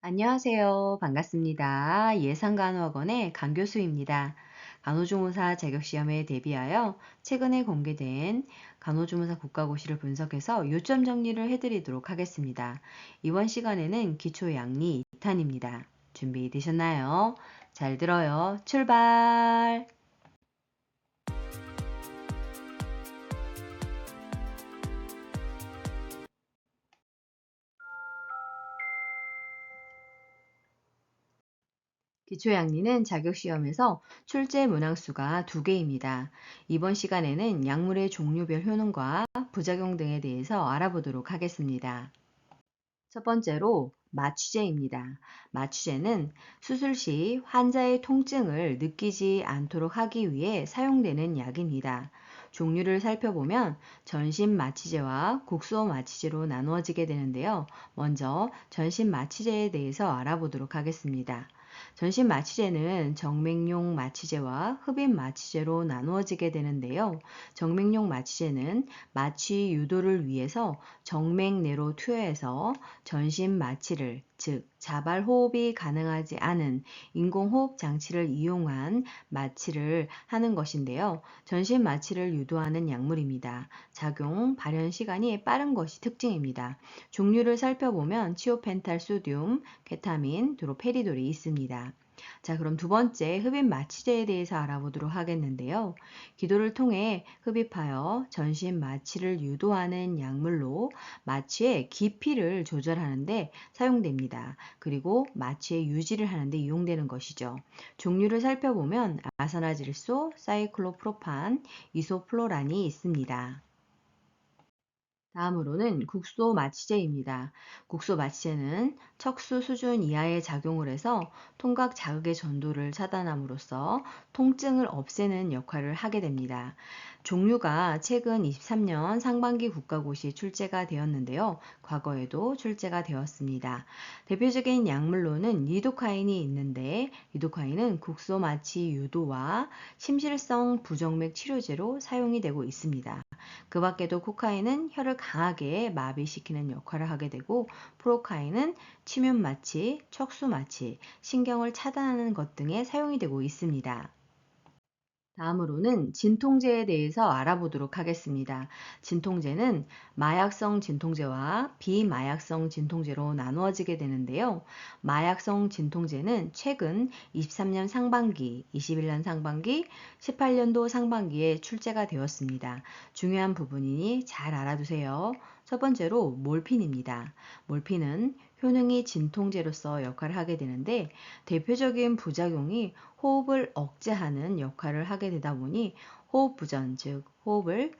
안녕하세요. 반갑습니다. 예상간호학원의 강교수입니다. 간호조무사 자격시험에 대비하여 최근에 공개된 간호조무사 국가고시를 분석해서 요점 정리를 해드리도록 하겠습니다. 이번 시간에는 기초양리 2탄입니다. 준비되셨나요? 잘 들어요. 출발! 기초양리는 자격시험에서 출제 문항수가 2개입니다. 이번 시간에는 약물의 종류별 효능과 부작용 등에 대해서 알아보도록 하겠습니다. 첫 번째로 마취제입니다. 마취제는 수술 시 환자의 통증을 느끼지 않도록 하기 위해 사용되는 약입니다. 종류를 살펴보면 전신 마취제와 국소 마취제로 나누어지게 되는데요. 먼저 전신 마취제에 대해서 알아보도록 하겠습니다. 전신 마취제는 정맥용 마취제와 흡입 마취제로 나누어지게 되는데요. 정맥용 마취제는 마취 유도를 위해서 정맥 내로 투여해서 전신 마취를, 즉 자발 호흡이 가능하지 않은 인공호흡 장치를 이용한 마취를 하는 것인데요. 전신 마취를 유도하는 약물입니다. 작용, 발현 시간이 빠른 것이 특징입니다. 종류를 살펴보면 치오펜탈 소듐, 케타민, 드로페리돌이 있습니다. 자, 그럼 두 번째 흡입 마취제에 대해서 알아보도록 하겠는데요. 기도를 통해 흡입하여 전신 마취를 유도하는 약물로 마취의 깊이를 조절하는 데 사용됩니다. 그리고 마취의 유지를 하는 데 이용되는 것이죠. 종류를 살펴보면 아산화질소, 사이클로프로판, 이소플로란이 있습니다. 다음으로는 국소 마취제입니다. 국소 마취제는 척수 수준 이하의 작용을 해서 통각 자극의 전도를 차단함으로써 통증을 없애는 역할을 하게 됩니다. 종류가 최근 23년 상반기 국가고시 출제가 되었는데요. 과거에도 출제가 되었습니다. 대표적인 약물로는 리도카인이 있는데 리도카인은 국소 마취 유도와 심실성 부정맥 치료제로 사용이 되고 있습니다. 그 밖에도 코카인은 혀를 강하게 마비시키는 역할을 하게 되고 프로카인은 침윤 마취, 척수 마취, 신경을 차단하는 것 등에 사용이 되고 있습니다. 다음으로는 진통제에 대해서 알아보도록 하겠습니다. 진통제는 마약성 진통제와 비마약성 진통제로 나누어지게 되는데요. 마약성 진통제는 최근 23년 상반기, 21년 상반기, 18년도 상반기에 출제가 되었습니다. 중요한 부분이니 잘 알아두세요. 첫 번째로 몰핀입니다. 몰핀은 효능이 진통제로서 역할을 하게 되는데 대표적인 부작용이 호흡을 억제하는 역할을 하게 되다 보니 호흡 부전, 즉 호흡을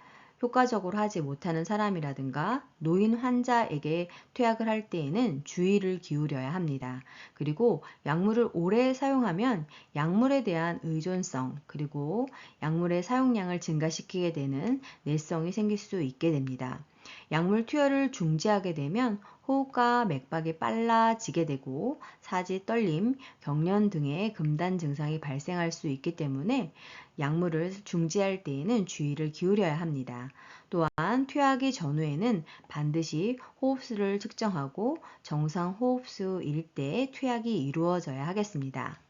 효과적으로 하지 못하는 사람이라든가 노인 환자에게 투약을 할 때에는 주의를 기울여야 합니다. 그리고 약물을 오래 사용하면 약물에 대한 의존성, 그리고 약물의 사용량을 증가시키게 되는 내성이 생길 수 있게 됩니다. 약물 투여를 중지하게 되면 호흡과 맥박이 빨라지게 되고 사지 떨림, 경련 등의 금단 증상이 발생할 수 있기 때문에 약물을 중지할 때에는 주의를 기울여야 합니다. 또한 투여하기 전후에는 반드시 호흡수를 측정하고 정상 호흡수일 때 투약이 이루어져야 하겠습니다.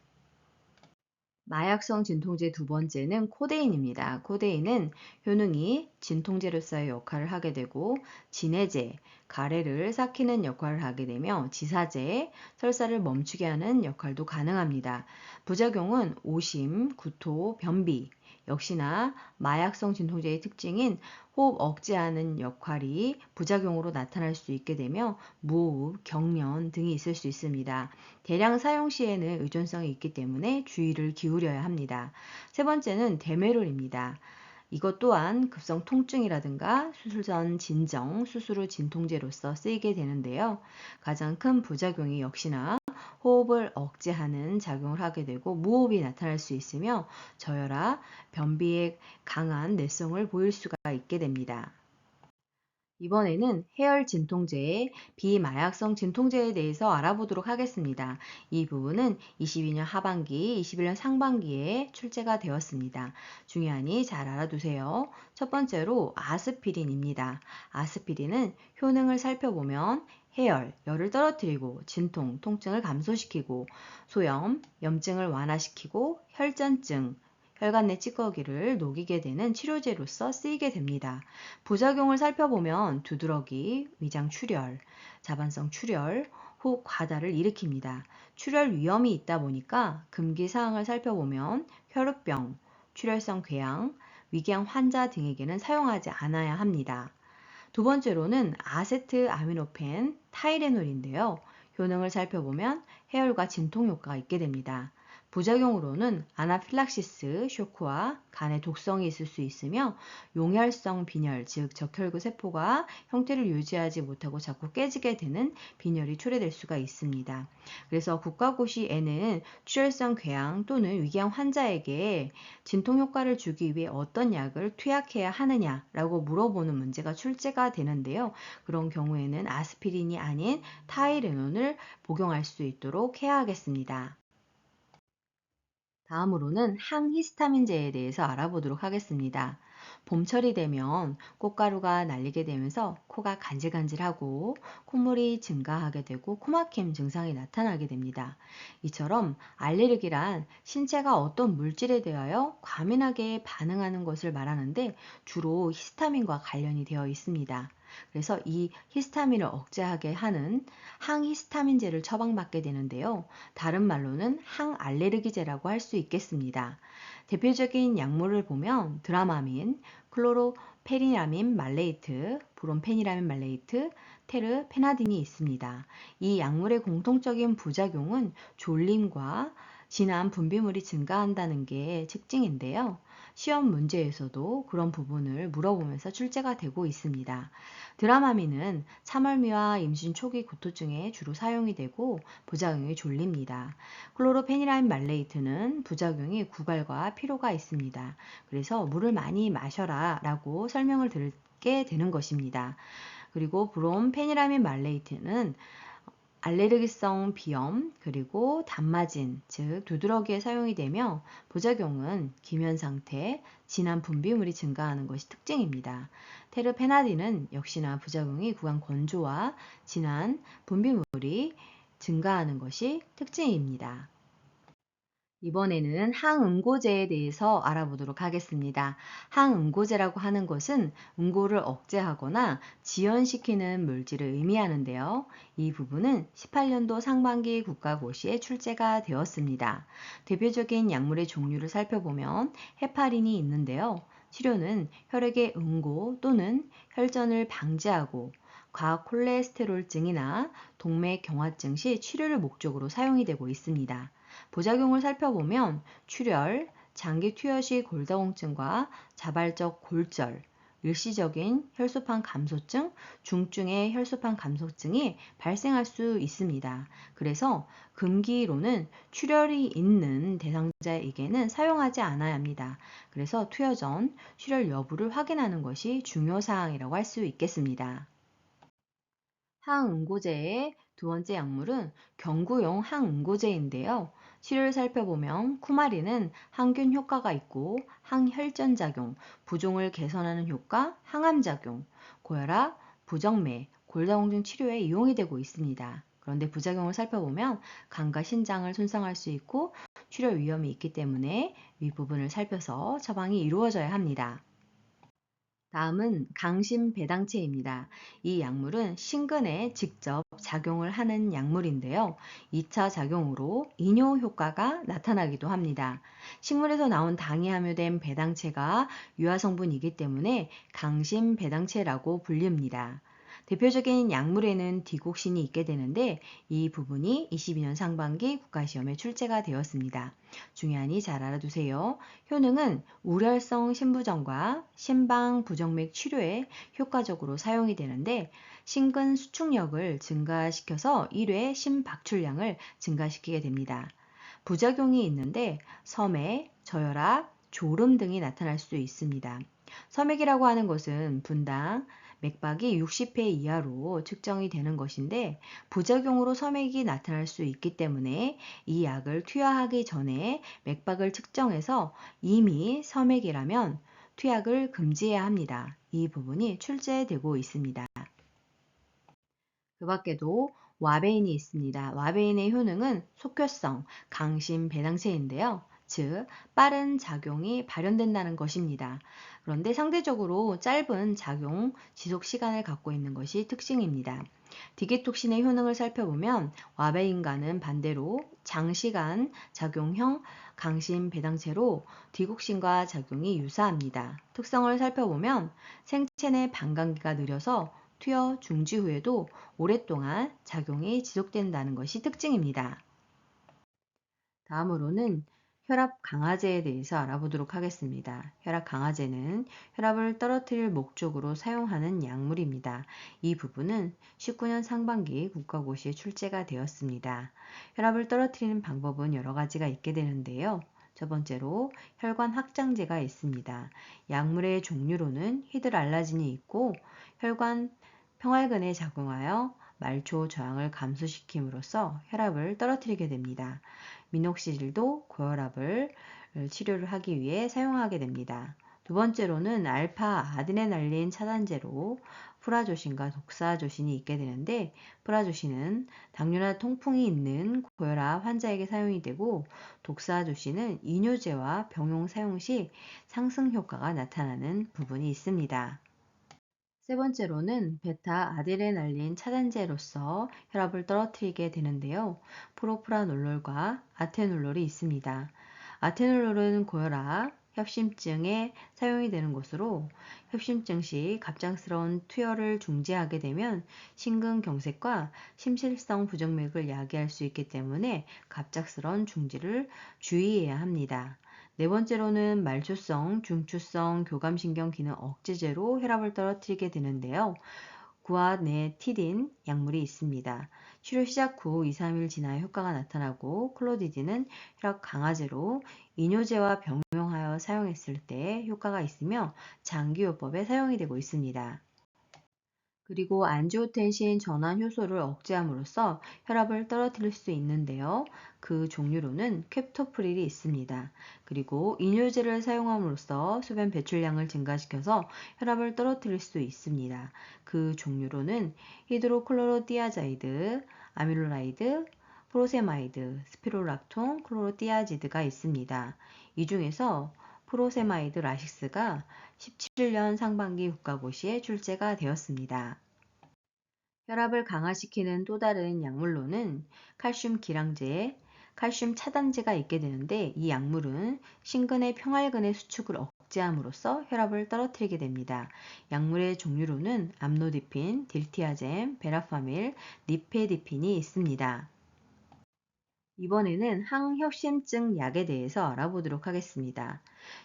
마약성 진통제 두 번째는 코데인입니다. 코데인은 효능이 진통제로서의 역할을 하게 되고 진해제, 가래를 삭히는 역할을 하게 되며 지사제, 설사를 멈추게 하는 역할도 가능합니다. 부작용은 오심, 구토, 변비, 역시나 마약성 진통제의 특징인 호흡 억제하는 역할이 부작용으로 나타날 수 있게 되며 무호흡, 경련 등이 있을 수 있습니다. 대량 사용 시에는 의존성이 있기 때문에 주의를 기울여야 합니다. 세 번째는 데메롤입니다. 이것 또한 급성 통증이라든가 수술 전 진정, 수술 후 진통제로서 쓰이게 되는데요. 가장 큰 부작용이 역시나 호흡을 억제하는 작용을 하게 되고 무호흡이 나타날 수 있으며 저혈압, 변비에 강한 내성을 보일 수가 있게 됩니다. 이번에는 해열 진통제의 비마약성 진통제에 대해서 알아보도록 하겠습니다. 이 부분은 22년 하반기, 21년 상반기에 출제가 되었습니다. 중요하니 잘 알아두세요. 첫 번째로 아스피린입니다. 아스피린은 효능을 살펴보면 해열, 열을 떨어뜨리고 진통, 통증을 감소시키고 소염, 염증을 완화시키고 혈전증, 혈관 내 찌꺼기를 녹이게 되는 치료제로서 쓰이게 됩니다. 부작용을 살펴보면 두드러기, 위장 출혈, 자반성 출혈, 혹 과다를 일으킵니다. 출혈 위험이 있다 보니까 금기 사항을 살펴보면 혈우병, 출혈성 궤양, 위궤양 환자 등에게는 사용하지 않아야 합니다. 두 번째로는 아세트아미노펜, 타이레놀인데요. 효능을 살펴보면 해열과 진통 효과가 있게 됩니다. 부작용으로는 아나필락시스, 쇼크와 간에 독성이 있을 수 있으며 용혈성 빈혈, 즉 적혈구 세포가 형태를 유지하지 못하고 자꾸 깨지게 되는 빈혈이 초래될 수가 있습니다. 그래서 국가고시에는 출혈성 궤양 또는 위궤양 환자에게 진통 효과를 주기 위해 어떤 약을 투약해야 하느냐라고 물어보는 문제가 출제가 되는데요. 그런 경우에는 아스피린이 아닌 타이레놀을 복용할 수 있도록 해야 하겠습니다. 다음으로는 항히스타민제에 대해서 알아보도록 하겠습니다. 봄철이 되면 꽃가루가 날리게 되면서 코가 간질간질하고 콧물이 증가하게 되고 코막힘 증상이 나타나게 됩니다. 이처럼 알레르기란 신체가 어떤 물질에 대하여 과민하게 반응하는 것을 말하는데 주로 히스타민과 관련이 되어 있습니다. 그래서 이 히스타민을 억제하게 하는 항히스타민제를 처방받게 되는데요. 다른 말로는 항알레르기제라고 할 수 있겠습니다. 대표적인 약물을 보면 드라마민, 클로로페니라민 말레이트, 브롬페니라민 말레이트, 테르페나딘이 있습니다. 이 약물의 공통적인 부작용은 졸림과 진한 분비물이 증가한다는 게 특징인데요. 시험 문제에서도 그런 부분을 물어보면서 출제가 되고 있습니다. 드라마민은 참을미와 임신 초기 구토증에 주로 사용이 되고 부작용이 졸립니다. 클로로페니라민 말레이트는 부작용이 구갈과 피로가 있습니다. 그래서 물을 많이 마셔라 라고 설명을 듣게 되는 것입니다. 그리고 브롬페니라민 말레이트는 알레르기성 비염 그리고 단마진 즉 두드러기에 사용이 되며 부작용은 기면 상태, 진한 분비물이 증가하는 것이 특징입니다. 테르페나딘은 역시나 부작용이 구강 건조와 진한 분비물이 증가하는 것이 특징입니다. 이번에는 항응고제에 대해서 알아보도록 하겠습니다. 항응고제라고 하는 것은 응고를 억제하거나 지연시키는 물질을 의미하는데요. 이 부분은 18년도 상반기 국가고시에 출제가 되었습니다. 대표적인 약물의 종류를 살펴보면 헤파린이 있는데요. 치료는 혈액의 응고 또는 혈전을 방지하고 과콜레스테롤증이나 동맥경화증 시 치료를 목적으로 사용이 되고 있습니다. 부작용을 살펴보면 출혈, 장기 투여 시 골다공증과 자발적 골절, 일시적인 혈소판 감소증, 중증의 혈소판 감소증이 발생할 수 있습니다. 그래서 금기로는 출혈이 있는 대상자에게는 사용하지 않아야 합니다. 그래서 투여 전 출혈 여부를 확인하는 것이 중요사항이라고 할 수 있겠습니다. 항응고제의 두 번째 약물은 경구용 항응고제인데요. 치료를 살펴보면 쿠마린은 항균 효과가 있고 항혈전작용, 부종을 개선하는 효과, 항암작용, 고혈압, 부정맥, 골다공증 치료에 이용이 되고 있습니다. 그런데 부작용을 살펴보면 간과 신장을 손상할 수 있고 출혈 위험이 있기 때문에 윗부분을 살펴서 처방이 이루어져야 합니다. 다음은 강심배당체입니다. 이 약물은 심근에 직접 작용을 하는 약물인데요. 2차 작용으로 이뇨 효과가 나타나기도 합니다. 식물에서 나온 당이 함유된 배당체가 유화성분이기 때문에 강심배당체라고 불립니다. 대표적인 약물에는 디곡신이 있게 되는데 이 부분이 22년 상반기 국가시험에 출제가 되었습니다. 중요하니 잘 알아두세요. 효능은 우렬성 심부전과 심방 부정맥 치료에 효과적으로 사용이 되는데 심근 수축력을 증가시켜서 1회 심박출량을 증가시키게 됩니다. 부작용이 있는데 섬액, 저혈압, 졸음 등이 나타날 수 있습니다. 섬액이라고 하는 것은 분당 맥박이 60회 이하로 측정이 되는 것인데 부작용으로 섬액이 나타날 수 있기 때문에 이 약을 투여하기 전에 맥박을 측정해서 이미 섬액이라면 투약을 금지해야 합니다. 이 부분이 출제되고 있습니다. 그 밖에도 와베인이 있습니다. 와베인의 효능은 속효성, 강심, 배당체인데요. 즉, 빠른 작용이 발현된다는 것입니다. 그런데 상대적으로 짧은 작용, 지속 시간을 갖고 있는 것이 특징입니다. 디게톡신의 효능을 살펴보면 와베인과는 반대로 장시간 작용형 강심 배당체로 디곡신과 작용이 유사합니다. 특성을 살펴보면 생체 내 반감기가 느려서 투여 중지 후에도 오랫동안 작용이 지속된다는 것이 특징입니다. 다음으로는 혈압 강화제에 대해서 알아보도록 하겠습니다. 혈압 강화제는 혈압을 떨어뜨릴 목적으로 사용하는 약물입니다. 이 부분은 19년 상반기 국가고시에 출제가 되었습니다. 혈압을 떨어뜨리는 방법은 여러 가지가 있게 되는데요. 첫 번째로 혈관 확장제가 있습니다. 약물의 종류로는 히드랄라진이 있고 혈관 평활근에 작용하여 말초 저항을 감소시킴으로써 혈압을 떨어뜨리게 됩니다. 미녹시딜도 고혈압을 치료를 하기 위해 사용하게 됩니다. 두 번째로는 알파 아드레날린 차단제로 프라조신과 독사조신이 있게 되는데 프라조신은 당뇨나 통풍이 있는 고혈압 환자에게 사용이 되고 독사조신은 이뇨제와 병용 사용 시 상승 효과가 나타나는 부분이 있습니다. 세 번째로는 베타 아드레날린 차단제로서 혈압을 떨어뜨리게 되는데요. 프로프라놀롤과 아테놀롤이 있습니다. 아테놀롤은 고혈압, 협심증에 사용이 되는 것으로 협심증 시 갑작스러운 투여를 중지하게 되면 심근경색과 심실성 부정맥을 야기할 수 있기 때문에 갑작스러운 중지를 주의해야 합니다. 네 번째로는 말초성, 중추성 교감신경 기능 억제제로 혈압을 떨어뜨리게 되는데요. 구아네티딘 약물이 있습니다. 치료 시작 후 2, 3일 지나야 효과가 나타나고 클로디딘은 혈압 강화제로 이뇨제와 병용하여 사용했을 때 효과가 있으며 장기요법에 사용이 되고 있습니다. 그리고 안지오텐신 전환 효소를 억제함으로써 혈압을 떨어뜨릴 수 있는데요. 그 종류로는 캡토프릴이 있습니다. 그리고 이뇨제를 사용함으로써 소변 배출량을 증가시켜서 혈압을 떨어뜨릴 수 있습니다. 그 종류로는 히드로클로로디아자이드, 아밀로라이드, 프로세마이드, 스피로락톤, 클로로디아지드가 있습니다. 이 중에서 프로세마이드 라식스가 17년 상반기 국가고시에 출제가 되었습니다. 혈압을 강화시키는 또 다른 약물로는 칼슘 기량제, 칼슘 차단제가 있게 되는데 이 약물은 심근의 평활근의 수축을 억제함으로써 혈압을 떨어뜨리게 됩니다. 약물의 종류로는 암로디핀, 딜티아젬, 베라파밀, 니페디핀이 있습니다. 이번에는 항협심증 약에 대해서 알아보도록 하겠습니다.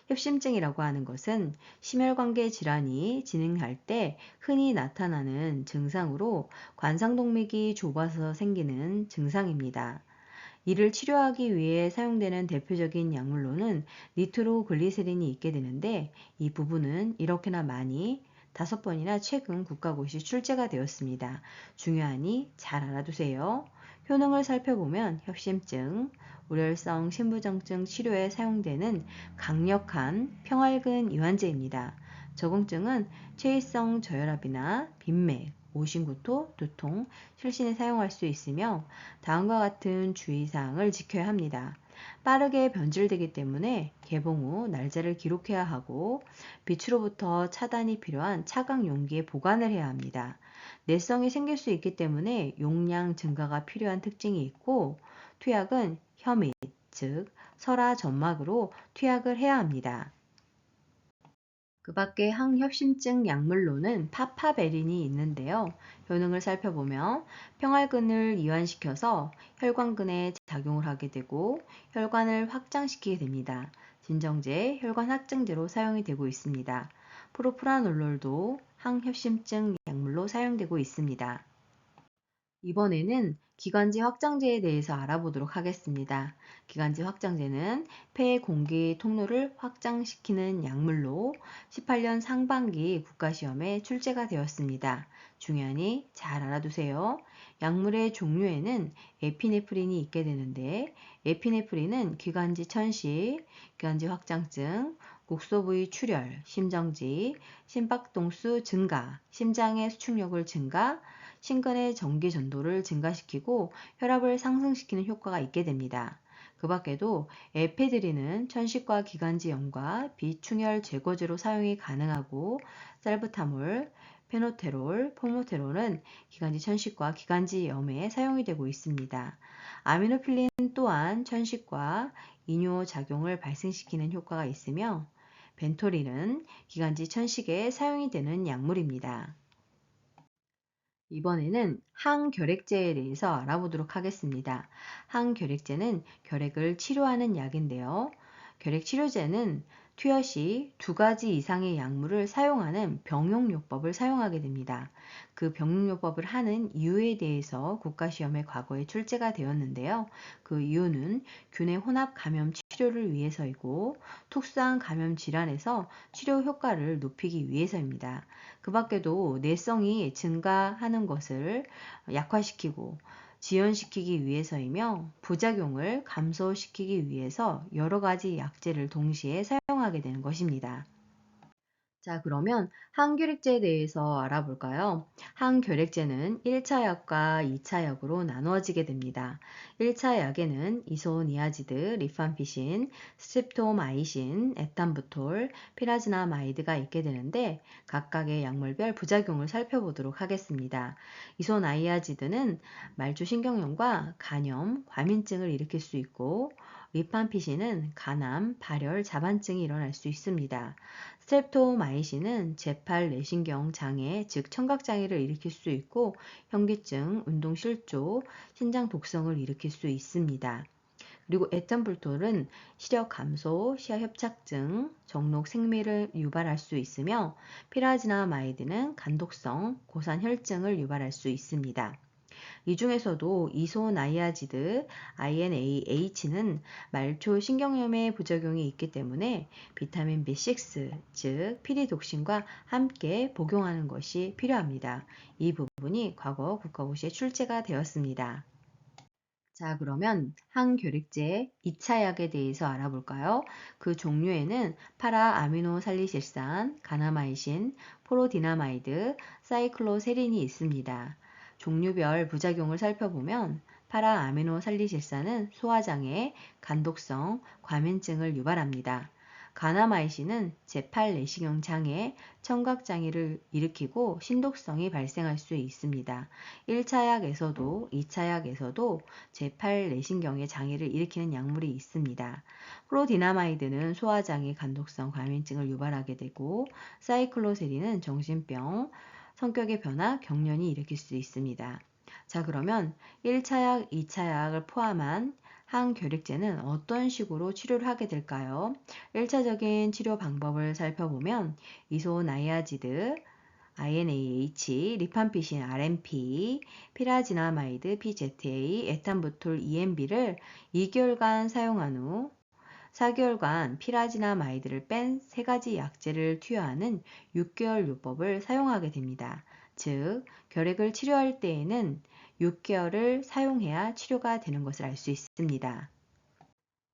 협심증이라고 하는 것은 심혈관계 질환이 진행할 때 흔히 나타나는 증상으로 관상동맥이 좁아서 생기는 증상입니다. 이를 치료하기 위해 사용되는 대표적인 약물로는 니트로글리세린이 있게 되는데 이 부분은 이렇게나 많이 5번이나 최근 국가고시 출제가 되었습니다. 중요하니 잘 알아두세요. 효능을 살펴보면 협심증, 우렬성 심부정증 치료에 사용되는 강력한 평활근 이완제입니다. 적응증은 체위성 저혈압이나 빈맥, 오심구토, 두통, 실신에 사용할 수 있으며 다음과 같은 주의사항을 지켜야 합니다. 빠르게 변질되기 때문에 개봉 후 날짜를 기록해야 하고 빛으로부터 차단이 필요한 차광 용기에 보관을 해야 합니다. 내성이 생길 수 있기 때문에 용량 증가가 필요한 특징이 있고 투약은 혐의, 즉 설화 점막으로 투약을 해야 합니다. 그 밖에 항협심증 약물로는 파파베린이 있는데요. 효능을 살펴보면 평활근을 이완시켜서 혈관근에 작용을 하게 되고 혈관을 확장시키게 됩니다. 진정제, 혈관 확장제로 사용이 되고 있습니다. 프로프라놀롤도 항협심증 약물로 사용되고 있습니다. 이번에는 기관지 확장제에 대해서 알아보도록 하겠습니다. 기관지 확장제는 폐 공기 통로를 확장시키는 약물로 18년 상반기 국가시험에 출제가 되었습니다. 중요하니 잘 알아두세요. 약물의 종류에는 에피네프린이 있게 되는데 에피네프린은 기관지 천식, 기관지 확장증, 국소부위 출혈, 심정지, 심박동수 증가, 심장의 수축력을 증가, 신근의 전기 전도를 증가시키고 혈압을 상승시키는 효과가 있게 됩니다. 그 밖에도 에페드린은 천식과 기관지염과 비충혈 제거제로 사용이 가능하고 살부타몰, 페노테롤, 포모테롤은 기관지 천식과 기관지염에 사용이 되고 있습니다. 아미노필린 또한 천식과 이뇨 작용을 발생시키는 효과가 있으며 벤토린은 기관지 천식에 사용이 되는 약물입니다. 이번에는 항결핵제에 대해서 알아보도록 하겠습니다. 항결핵제는 결핵을 치료하는 약인데요. 결핵치료제는 투여 시 두 가지 이상의 약물을 사용하는 병용요법을 사용하게 됩니다. 그 병용요법을 하는 이유에 대해서 국가시험에 과거에 출제가 되었는데요. 그 이유는 균의 혼합 감염 치료를 위해서이고 특수한 감염 질환에서 치료 효과를 높이기 위해서입니다. 그 밖에도 내성이 증가하는 것을 약화시키고 지연시키기 위해서이며 부작용을 감소시키기 위해서 여러 가지 약제를 동시에 사용하게 되는 것입니다. 자, 그러면 항결핵제에 대해서 알아볼까요? 항결핵제는 1차 약과 2차 약으로 나누어지게 됩니다. 1차 약에는 이소니아지드, 리팜피신, 스트립토마이신, 에탄부톨, 피라지나마이드가 있게 되는데 각각의 약물별 부작용을 살펴보도록 하겠습니다. 이소니아지드는 말초신경염과 간염, 과민증을 일으킬 수 있고 리팜피신은 간암, 발열, 자반증이 일어날 수 있습니다. 스트랩토마이신은 제8 뇌신경 장애, 즉 청각 장애를 일으킬 수 있고 현기증, 운동실조, 신장 독성을 일으킬 수 있습니다. 그리고 에탄불톨은 시력 감소, 시야 협착증, 정록 생미를 유발할 수 있으며 피라지나마이드는 간독성, 고산 혈증을 유발할 수 있습니다. 이 중에서도 이소나이아지드 INAH는 말초 신경염에 부작용이 있기 때문에 비타민 B6, 즉 피리독신과 함께 복용하는 것이 필요합니다. 이 부분이 과거 국가고시에 출제가 되었습니다. 자, 그러면 항결핵제 2차 약에 대해서 알아볼까요? 그 종류에는 파라아미노살리실산, 가나마이신, 포로디나마이드, 사이클로세린이 있습니다. 종류별 부작용을 살펴보면 파라아미노살리실산은 소화장애, 간독성, 과민증을 유발합니다. 가나마이신은 제8 내시경 장애, 청각 장애를 일으키고 신독성이 발생할 수 있습니다. 1차 약에서도 2차 약에서도 제8 내신경의 장애를 일으키는 약물이 있습니다. 프로디나마이드는 소화장애, 간독성, 과민증을 유발하게 되고 사이클로세린은 정신병, 성격의 변화, 경련이 일으킬 수 있습니다. 자, 그러면 1차 약, 2차 약을 포함한 항결핵제는 어떤 식으로 치료를 하게 될까요? 1차적인 치료 방법을 살펴보면 이소나이아지드, INAH, 리팜피신 RMP, 피라지나마이드 PZA, 에탄부톨 EMB를 2개월간 사용한 후 4개월간 피라지나마이드를 뺀 3가지 약제를 투여하는 6개월 요법을 사용하게 됩니다. 즉, 결핵을 치료할 때에는 6개월을 사용해야 치료가 되는 것을 알 수 있습니다.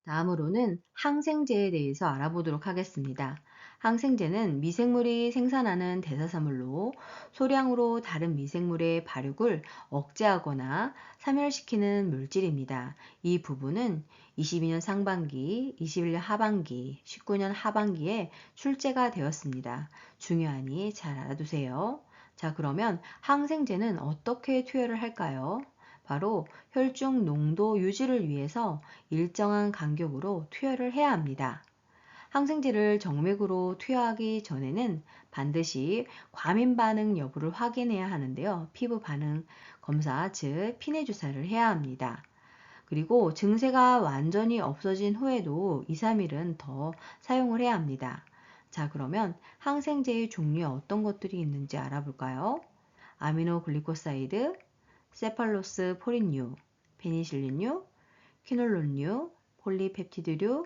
다음으로는 항생제에 대해서 알아보도록 하겠습니다. 항생제는 미생물이 생산하는 대사사물로 소량으로 다른 미생물의 발육을 억제하거나 사멸시키는 물질입니다. 이 부분은 22년 상반기, 21년 하반기, 19년 하반기에 출제가 되었습니다. 중요하니 잘 알아두세요. 자, 그러면 항생제는 어떻게 투여를 할까요? 바로 혈중 농도 유지를 위해서 일정한 간격으로 투여를 해야 합니다. 항생제를 정맥으로 투여하기 전에는 반드시 과민 반응 여부를 확인해야 하는데요. 피부 반응 검사, 즉 피내 주사를 해야 합니다. 그리고 증세가 완전히 없어진 후에도 2, 3일은 더 사용을 해야 합니다. 자, 그러면 항생제의 종류에 어떤 것들이 있는지 알아볼까요? 아미노글리코사이드, 세팔로스포린류, 페니실린류, 퀴놀론류, 폴리펩티드류,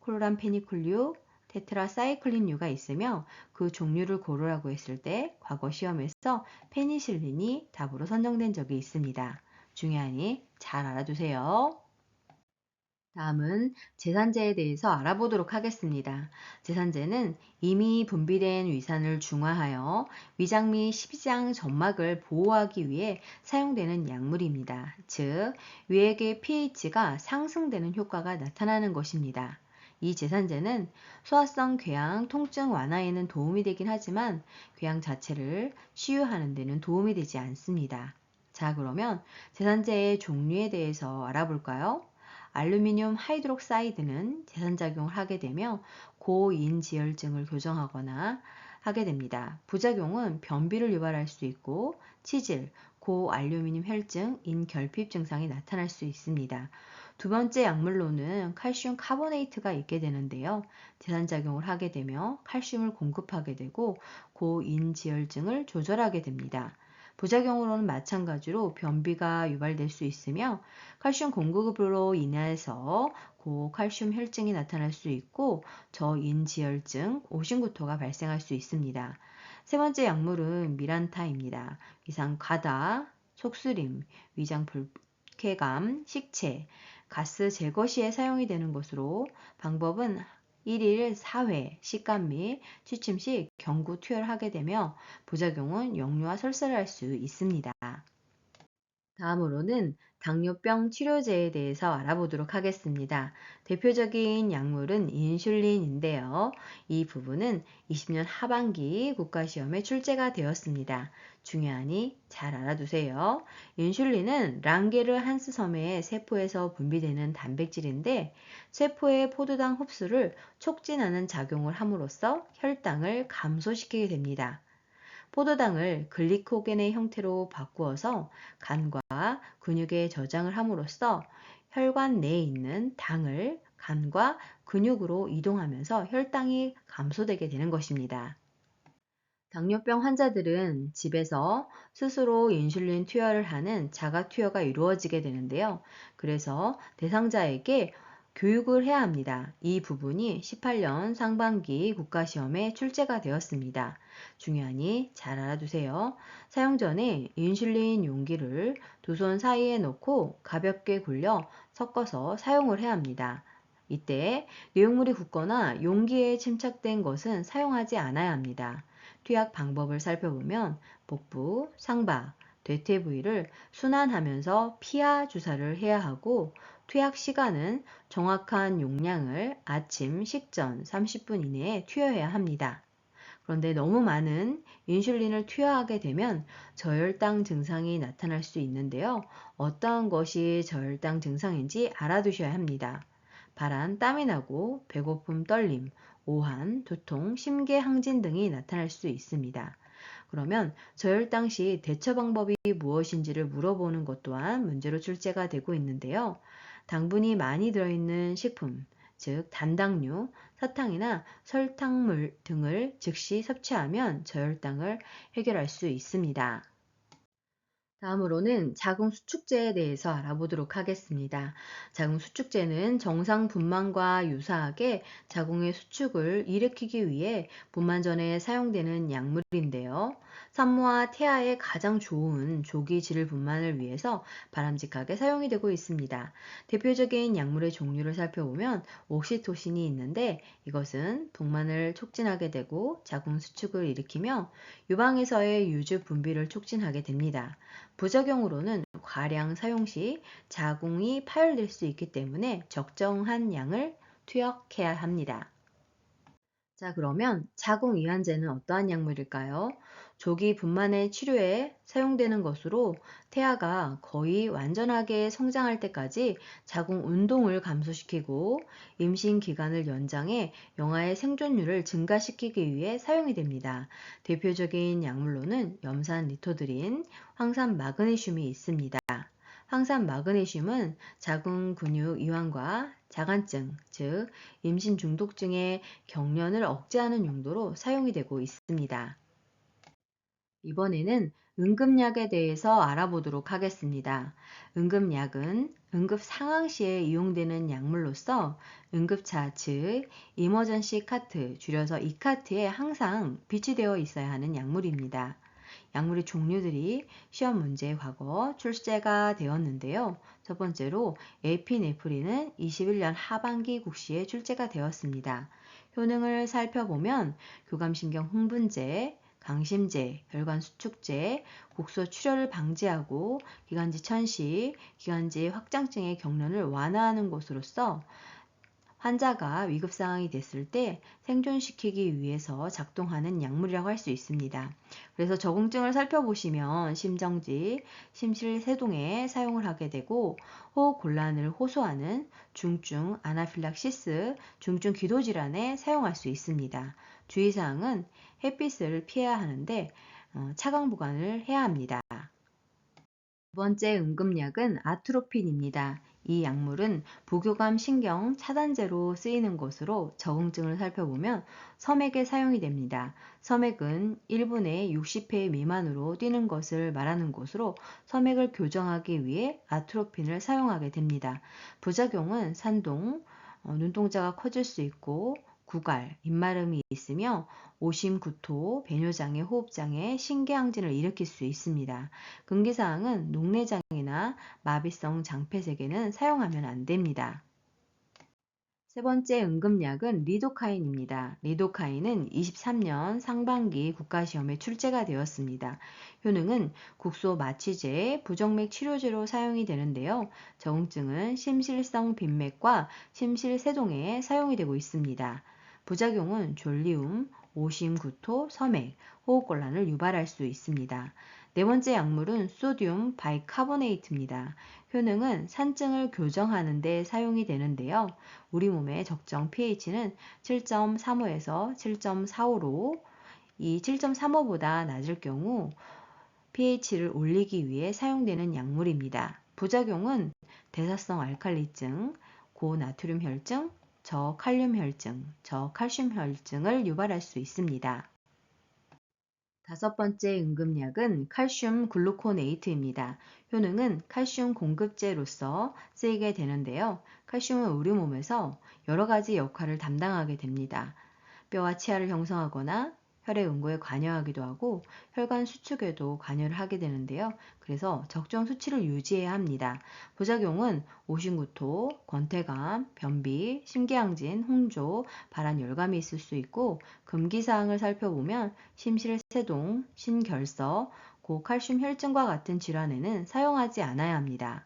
클로람페니쿨류, 테트라사이클린류가 있으며 그 종류를 고르라고 했을 때 과거 시험에서 페니실린이 답으로 선정된 적이 있습니다. 중요하니 잘 알아두세요. 다음은 재산제에 대해서 알아보도록 하겠습니다. 재산제는 이미 분비된 위산을 중화하여 위장 및 십이장 점막을 보호하기 위해 사용되는 약물입니다. 즉, 위액의 pH가 상승되는 효과가 나타나는 것입니다. 이 재산제는 소화성 궤양 통증 완화에는 도움이 되긴 하지만 궤양 자체를 치유하는 데는 도움이 되지 않습니다. 자, 그러면 재산제의 종류에 대해서 알아볼까요? 알루미늄 하이드록사이드는 재산작용을 하게 되며 고인지혈증을 교정하거나 하게 됩니다. 부작용은 변비를 유발할 수 있고 치질, 고알루미늄 혈증, 인결핍 증상이 나타날 수 있습니다. 두 번째 약물로는 칼슘 카보네이트가 있게 되는데요. 재산작용을 하게 되며 칼슘을 공급하게 되고 고인지혈증을 조절하게 됩니다. 부작용으로는 마찬가지로 변비가 유발될 수 있으며 칼슘 공급으로 인해서 고칼슘 혈증이 나타날 수 있고 저인지혈증, 오심구토가 발생할 수 있습니다. 세 번째 약물은 미란타입니다. 위산 과다, 속쓰림, 위장 불쾌감, 식체, 가스 제거 시에 사용이 되는 것으로 방법은 1일 4회 식감 및 취침 시 경구 투여를 하게 되며 부작용은 역류와 설사를 할 수 있습니다. 다음으로는 당뇨병 치료제에 대해서 알아보도록 하겠습니다. 대표적인 약물은 인슐린인데요. 이 부분은 20년 하반기 국가시험에 출제가 되었습니다. 중요하니 잘 알아두세요. 인슐린은 랑게르 한스섬의 세포에서 분비되는 단백질인데 세포의 포도당 흡수를 촉진하는 작용을 함으로써 혈당을 감소시키게 됩니다. 포도당을 글리코겐의 형태로 바꾸어서 간과 근육에 저장을 함으로써 혈관 내에 있는 당을 간과 근육으로 이동하면서 혈당이 감소되게 되는 것입니다. 당뇨병 환자들은 집에서 스스로 인슐린 투여를 하는 자가 투여가 이루어지게 되는데요. 그래서 대상자에게 교육을 해야 합니다. 이 부분이 18년 상반기 국가시험에 출제가 되었습니다. 중요하니 잘 알아두세요. 사용 전에 인슐린 용기를 두 손 사이에 넣고 가볍게 굴려 섞어서 사용을 해야 합니다. 이때 내용물이 굳거나 용기에 침착된 것은 사용하지 않아야 합니다. 투약 방법을 살펴보면 복부, 상바, 대퇴 부위를 순환하면서 피하 주사를 해야 하고 투약 시간은 정확한 용량을 아침 식전 30분 이내에 투여해야 합니다. 그런데 너무 많은 인슐린을 투여하게 되면 저혈당 증상이 나타날 수 있는데요. 어떠한 것이 저혈당 증상인지 알아두셔야 합니다. 발한 땀이 나고 배고픔 떨림, 오한, 두통, 심계 항진 등이 나타날 수 있습니다. 그러면 저혈당 시 대처 방법이 무엇인지를 물어보는 것 또한 문제로 출제가 되고 있는데요. 당분이 많이 들어있는 식품, 즉 단당류, 사탕이나 설탕물 등을 즉시 섭취하면 저혈당을 해결할 수 있습니다. 다음으로는 자궁수축제에 대해서 알아보도록 하겠습니다. 자궁수축제는 정상 분만과 유사하게 자궁의 수축을 일으키기 위해 분만 전에 사용되는 약물인데요. 산모와 태아에 가장 좋은 조기 질일 분만을 위해서 바람직하게 사용이 되고 있습니다. 대표적인 약물의 종류를 살펴보면 옥시토신이 있는데 이것은 분만을 촉진하게 되고 자궁수축을 일으키며 유방에서의 유주 분비를 촉진하게 됩니다. 부작용으로는 과량 사용 시 자궁이 파열될 수 있기 때문에 적정한 양을 투여해야 합니다. 자, 그러면 자궁이완제는 어떠한 약물일까요? 조기 분만의 치료에 사용되는 것으로 태아가 거의 완전하게 성장할 때까지 자궁 운동을 감소시키고 임신 기간을 연장해 영아의 생존율을 증가시키기 위해 사용이 됩니다. 대표적인 약물로는 염산 리토드린, 황산 마그네슘이 있습니다. 황산 마그네슘은 자궁 근육 이완과 자간증, 즉 임신 중독증의 경련을 억제하는 용도로 사용이 되고 있습니다. 이번에는 응급약에 대해서 알아보도록 하겠습니다. 응급약은 응급 상황 시에 이용되는 약물로서 응급차, 즉 이머전시 카트, 줄여서 이카트에 항상 비치되어 있어야 하는 약물입니다. 약물의 종류들이 시험 문제에 과거 출제가 되었는데요. 첫 번째로 에피네프린은 21년 하반기 국시에 출제가 되었습니다. 효능을 살펴보면 교감신경 흥분제, 강심제, 혈관 수축제, 곡소 출혈을 방지하고 기관지 천식, 기관지 확장증의 경련을 완화하는 것으로서 환자가 위급 상황이 됐을 때 생존시키기 위해서 작동하는 약물이라고 할 수 있습니다. 그래서 적응증을 살펴보시면 심정지, 심실세동에 사용을 하게 되고 호흡 곤란을 호소하는 중증 아나필락시스, 중증 기도질환에 사용할 수 있습니다. 주의사항은 햇빛을 피해야 하는데 차광 보관을 해야 합니다. 두 번째 응급약은 아트로핀입니다. 이 약물은 부교감 신경 차단제로 쓰이는 것으로 적응증을 살펴보면 섬액에 사용이 됩니다. 섬액은 1분에 60회 미만으로 뛰는 것을 말하는 것으로 섬액을 교정하기 위해 아트로핀을 사용하게 됩니다. 부작용은 산동, 눈동자가 커질 수 있고 구갈, 입마름이 있으며 오심, 구토, 배뇨장애, 호흡장애, 신개항진을 일으킬 수 있습니다. 금기사항은 녹내장애나 마비성 장폐색에는 사용하면 안 됩니다. 세 번째 응급약은 리도카인입니다. 리도카인은 23년 상반기 국가시험에 출제가 되었습니다. 효능은 국소 마취제, 부정맥 치료제로 사용이 되는데요. 적응증은 심실성 빈맥과 심실세동에 사용이 되고 있습니다. 부작용은 졸리움, 오심, 구토, 섬액, 호흡곤란을 유발할 수 있습니다. 네 번째 약물은 소듐 바이카보네이트입니다. 효능은 산증을 교정하는 데 사용이 되는데요. 우리 몸의 적정 pH는 7.35에서 7.45로 이 7.35보다 낮을 경우 pH를 올리기 위해 사용되는 약물입니다. 부작용은 대사성 알칼리증, 고나트륨 혈증, 저칼륨 혈증, 저칼슘 혈증을 유발할 수 있습니다. 다섯 번째 응급약은 칼슘 글루코네이트입니다. 효능은 칼슘 공급제로서 쓰이게 되는데요. 칼슘은 우리 몸에서 여러 가지 역할을 담당하게 됩니다. 뼈와 치아를 형성하거나 혈액 응고에 관여하기도 하고 혈관 수축에도 관여를 하게 되는데요. 그래서 적정 수치를 유지해야 합니다. 부작용은 오심구토, 권태감, 변비, 심계항진, 홍조, 발한 열감이 있을 수 있고 금기사항을 살펴보면 심실세동, 신결석, 고칼슘 혈증과 같은 질환에는 사용하지 않아야 합니다.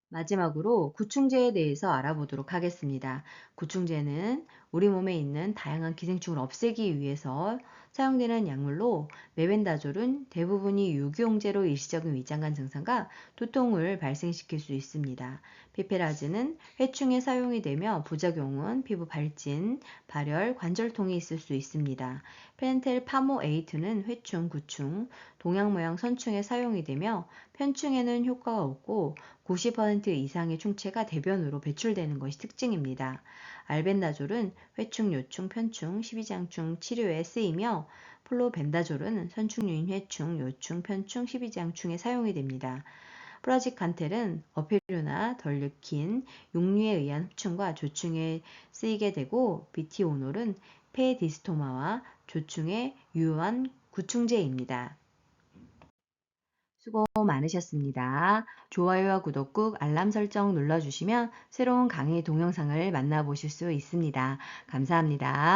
마지막으로 구충제에 대해서 알아보도록 하겠습니다. 구충제는 우리 몸에 있는 다양한 기생충을 없애기 위해서 사용되는 약물로 메벤다졸은 대부분이 유기용제로 일시적인 위장관 증상과 두통을 발생시킬 수 있습니다. 피페라즈는 회충에 사용이 되며 부작용은 피부 발진, 발열, 관절통이 있을 수 있습니다. 펜텔파모에이트는 회충, 구충, 동양 모양 선충에 사용이 되며 편충에는 효과가 없고 90% 이상의 충체가 대변으로 배출되는 것이 특징입니다. 알벤다졸은 회충, 요충, 편충, 십이장충 치료에 쓰이며 플로벤다졸은 선충류인 회충, 요충, 편충, 십이장충에 사용이 됩니다. 프라지칸텔은 어피류나 덜류킨, 육류에 의한 흡충과 조충에 쓰이게 되고 비티오놀은 폐 디스토마와 조충에 유효한 구충제입니다. 수고 많으셨습니다. 좋아요와 구독 꾹 알람 설정 눌러주시면 새로운 강의 동영상을 만나보실 수 있습니다. 감사합니다.